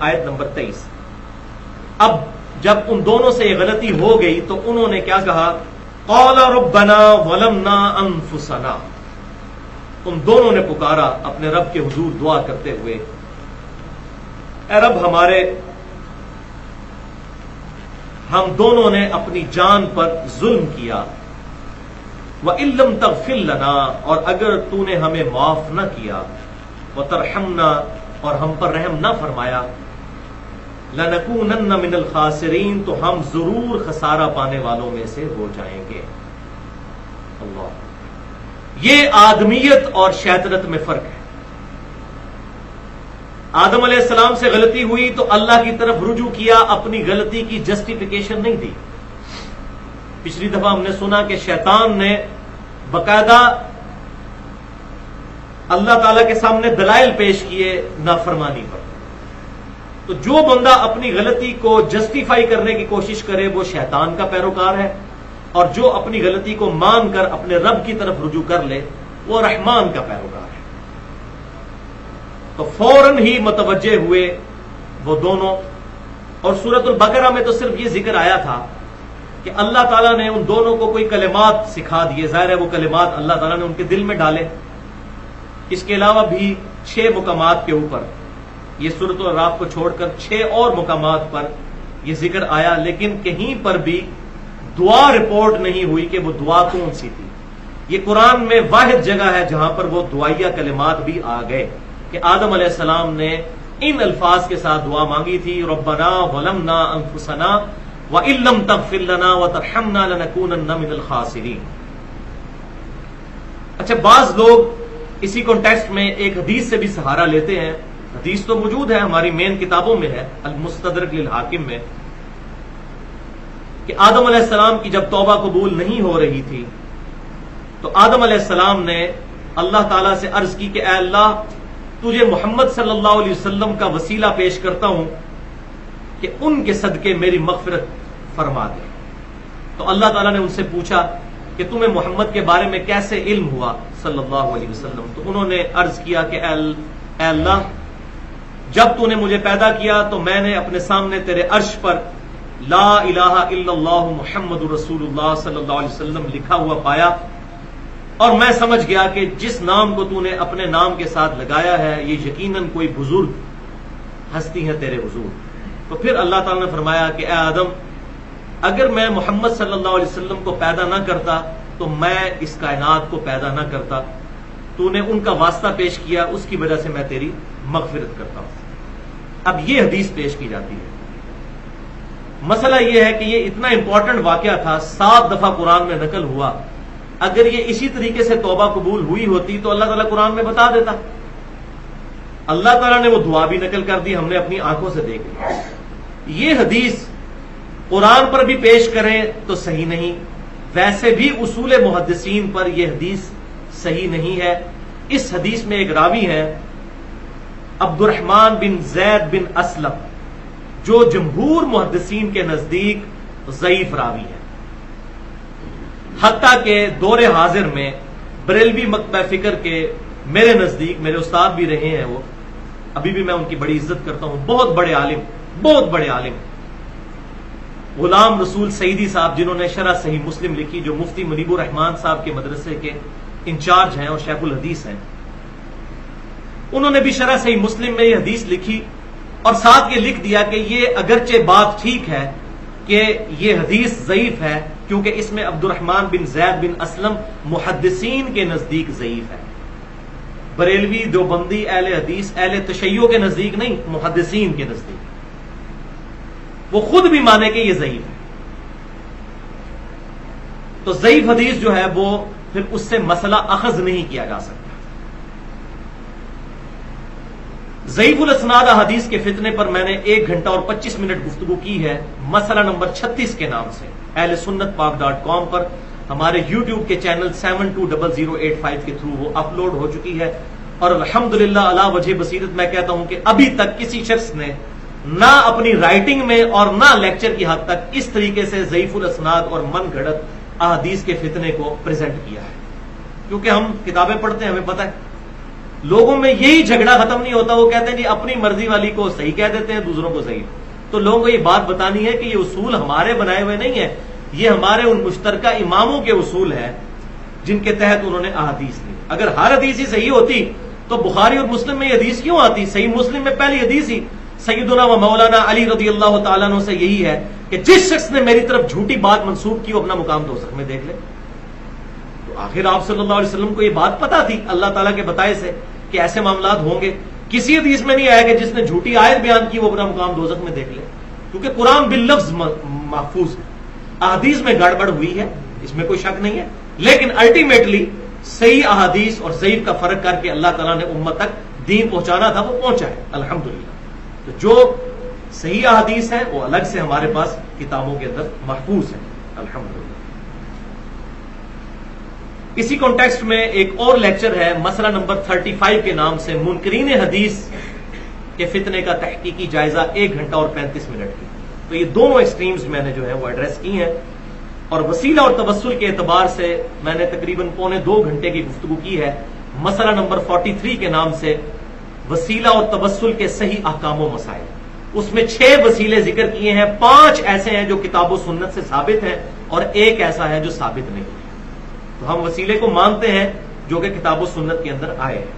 آیت نمبر 23۔ اب جب ان دونوں سے یہ غلطی ہو گئی تو انہوں نے کیا کہا؟ قال ربنا ظلمنا انفسنا، ان دونوں نے پکارا اپنے رب کے حضور دعا کرتے ہوئے، اے رب ہمارے، ہم دونوں نے اپنی جان پر ظلم کیا، وَإِن لَّمْ تَغْفِرْ لَنَا، اور اگر تو نے ہمیں معاف نہ کیا، وَتَرْحَمْنَا، اور ہم پر رحم نہ فرمایا، لَنَكُونَنَّ مِنَ الْخَاسِرِينَ، تو ہم ضرور خسارہ پانے والوں میں سے ہو جائیں گے۔ اللہ، یہ آدمیت اور شیطنت میں فرق ہے۔ آدم علیہ السلام سے غلطی ہوئی تو اللہ کی طرف رجوع کیا، اپنی غلطی کی جسٹیفیکیشن نہیں دی۔ پچھلی دفعہ ہم نے سنا کہ شیطان نے باقاعدہ اللہ تعالی کے سامنے دلائل پیش کیے نافرمانی پر۔ تو جو بندہ اپنی غلطی کو جسٹیفائی کرنے کی کوشش کرے وہ شیطان کا پیروکار ہے، اور جو اپنی غلطی کو مان کر اپنے رب کی طرف رجوع کر لے وہ رحمان کا پیروکار ہے۔ تو فوراً ہی متوجہ ہوئے وہ دونوں، اور سورۃ البقرہ میں تو صرف یہ ذکر آیا تھا کہ اللہ تعالیٰ نے ان دونوں کو کوئی کلمات سکھا دیے، ظاہر ہے وہ کلمات اللہ تعالیٰ نے ان کے دل میں ڈالے۔ اس کے علاوہ بھی 6 مقامات کے اوپر، یہ سورۃ الاعراف کو چھوڑ کر 6 اور مقامات پر یہ ذکر آیا، لیکن کہیں پر بھی دعا رپورٹ نہیں ہوئی کہ وہ دعا کون سی تھی۔ یہ قرآن میں واحد جگہ ہے جہاں پر وہ دعائیہ کلمات بھی آ گئے کہ آدم علیہ السلام نے ان الفاظ کے ساتھ دعا مانگی تھی، ربنا ظلمنا انفسنا وَإِن لَّمْ تَغْفِرْ لَنَا وَتَرْحَمْنَا لَنَكُونَنَّ مِنَ الْخَاسِرِينَ۔ اچھا، بعض لوگ اسی کانٹیکسٹ میں ایک حدیث سے بھی سہارا لیتے ہیں، حدیث تو موجود ہے ہماری مین کتابوں میں ہے، المستدرک للحاکم میں، کہ آدم علیہ السلام کی جب توبہ قبول نہیں ہو رہی تھی تو آدم علیہ السلام نے اللہ تعالیٰ سے عرض کی کہ اے اللہ، تجھے محمد صلی اللہ علیہ وسلم کا وسیلہ پیش کرتا ہوں کہ ان کے صدقے میری مغفرت فرما دے۔ تو اللہ تعالیٰ نے ان سے پوچھا کہ تمہیں محمد کے بارے میں کیسے علم ہوا صلی اللہ علیہ وسلم؟ تو انہوں نے عرض کیا کہ اے اللہ، جب تو نے مجھے پیدا کیا تو میں نے اپنے سامنے تیرے عرش پر لا الہ الا اللہ محمد رسول اللہ صلی اللہ علیہ وسلم لکھا ہوا پایا، اور میں سمجھ گیا کہ جس نام کو تو نے اپنے نام کے ساتھ لگایا ہے یہ یقیناً کوئی بزرگ ہستی ہے تیرے حضور۔ تو پھر اللہ تعالیٰ نے فرمایا کہ اے آدم، اگر میں محمد صلی اللہ علیہ وسلم کو پیدا نہ کرتا تو میں اس کائنات کو پیدا نہ کرتا، تو نے ان کا واسطہ پیش کیا، اس کی وجہ سے میں تیری مغفرت کرتا ہوں۔ اب یہ حدیث پیش کی جاتی ہے۔ مسئلہ یہ ہے کہ یہ اتنا امپورٹنٹ واقعہ تھا، 7 دفعہ قرآن میں نقل ہوا، اگر یہ اسی طریقے سے توبہ قبول ہوئی ہوتی تو اللہ تعالیٰ قرآن میں بتا دیتا۔ اللہ تعالیٰ نے وہ دعا بھی نقل کر دی، ہم نے اپنی آنکھوں سے دیکھ لی۔ یہ حدیث قرآن پر بھی پیش کریں تو صحیح نہیں، ویسے بھی اصول محدثین پر یہ حدیث صحیح نہیں ہے۔ اس حدیث میں ایک راوی ہے عبد الرحمن بن زید بن اسلم، جو جمہور محدثین کے نزدیک ضعیف راوی ہے، حتیٰ کہ دور حاضر میں بریلوی مکتبہ فکر کے میرے نزدیک، میرے استاد بھی رہے ہیں وہ، ابھی بھی میں ان کی بڑی عزت کرتا ہوں، بہت بڑے عالم غلام رسول سعیدی صاحب، جنہوں نے شرح صحیح مسلم لکھی، جو مفتی منیب الرحمان صاحب کے مدرسے کے انچارج ہیں اور شیخ الحدیث ہیں، انہوں نے بھی شرح صحیح مسلم میں یہ حدیث لکھی اور ساتھ یہ لکھ دیا کہ یہ اگرچہ بات ٹھیک ہے کہ یہ حدیث ضعیف ہے کیونکہ اس میں عبد الرحمن بن زید بن اسلم محدثین کے نزدیک ضعیف ہے، بریلوی دیوبندی اہل حدیث اہل تشیع کے نزدیک نہیں، محدثین کے نزدیک، وہ خود بھی مانے کہ یہ ضعیف ہے۔ تو ضعیف حدیث جو ہے وہ پھر اس سے مسئلہ اخذ نہیں کیا جا سکتا۔ ضعیف الاسناد احادیث کے فتنے پر میں نے 1 گھنٹہ اور 25 منٹ گفتگو کی ہے، مسئلہ نمبر 36 کے نام سے، اہل سنت پاک.com پر ہمارے یوٹیوب کے چینل 720085 کے تھرو وہ اپلوڈ ہو چکی ہے، اور الحمدللہ علی وجہ بصیرت میں کہتا ہوں کہ ابھی تک کسی شخص نے نہ اپنی رائٹنگ میں اور نہ لیکچر کی حد تک اس طریقے سے ضعیف الاسناد اور من گھڑت احادیث کے فتنے کو پریزنٹ کیا ہے، کیونکہ ہم کتابیں پڑھتے ہیں، ہمیں پتہ ہے لوگوں میں یہی جھگڑا ختم نہیں ہوتا. وہ کہتے ہیں جی اپنی مرضی والی کو صحیح کہہ دیتے ہیں, دوسروں کو صحیح. تو لوگوں کو یہ بات بتانی ہے کہ یہ اصول ہمارے بنائے ہوئے نہیں ہیں, یہ ہمارے ان مشترکہ اماموں کے اصول ہیں جن کے تحت انہوں نے احادیث لی. اگر ہر حدیث ہی صحیح ہوتی تو بخاری اور مسلم میں یہ حدیث کیوں آتی؟ صحیح مسلم میں پہلی حدیث ہی سیدنا و مولانا علی رضی اللہ تعالیٰ عنہ سے یہی ہے کہ جس شخص نے میری طرف جھوٹی بات منسوب کی وہ اپنا مقام دوزخ میں دیکھ لے. تو آخر آپ صلی اللہ علیہ وسلم کو یہ بات پتا تھی اللہ تعالیٰ کے بتائے سے کہ ایسے معاملات ہوں گے. کسی حدیث میں نہیں آیا کہ جس نے جھوٹی آیت بیان کی وہ اپنا مقام دوزخ میں دیکھ لے, کیونکہ قرآن باللفظ محفوظ ہے. احادیث میں گڑبڑ ہوئی ہے اس میں کوئی شک نہیں ہے, لیکن الٹیمیٹلی صحیح احادیث اور ضعیف کا فرق کر کے اللہ تعالیٰ نے امت تک دین پہنچانا تھا, وہ پہنچا ہے الحمدللہ. تو جو صحیح احادیث ہے وہ الگ سے ہمارے پاس کتابوں کے اندر محفوظ ہے الحمدللہ. اسی کانٹیکسٹ میں ایک اور لیکچر ہے مسئلہ نمبر 35 کے نام سے, منکرین حدیث کے فتنے کا تحقیقی جائزہ 1 گھنٹہ اور 35 منٹ کی. تو یہ دونوں ایکسٹریمز میں نے جو ہے وہ ایڈریس کی ہیں, اور وسیلہ اور توسل کے اعتبار سے میں نے تقریباً 1.25 گھنٹے کی گفتگو کی ہے. مسئلہ نمبر 43 کے نام سے وسیلہ اور توسل کے صحیح احکام و مسائل, اس میں 6 وسیلے ذکر کیے ہیں. 5 ایسے ہیں جو کتاب و سنت سے ثابت ہیں اور 1 ایسا ہے جو ثابت نہیں. تو ہم وسیلے کو مانتے ہیں جو کہ کتاب و سنت کے اندر آئے ہیں.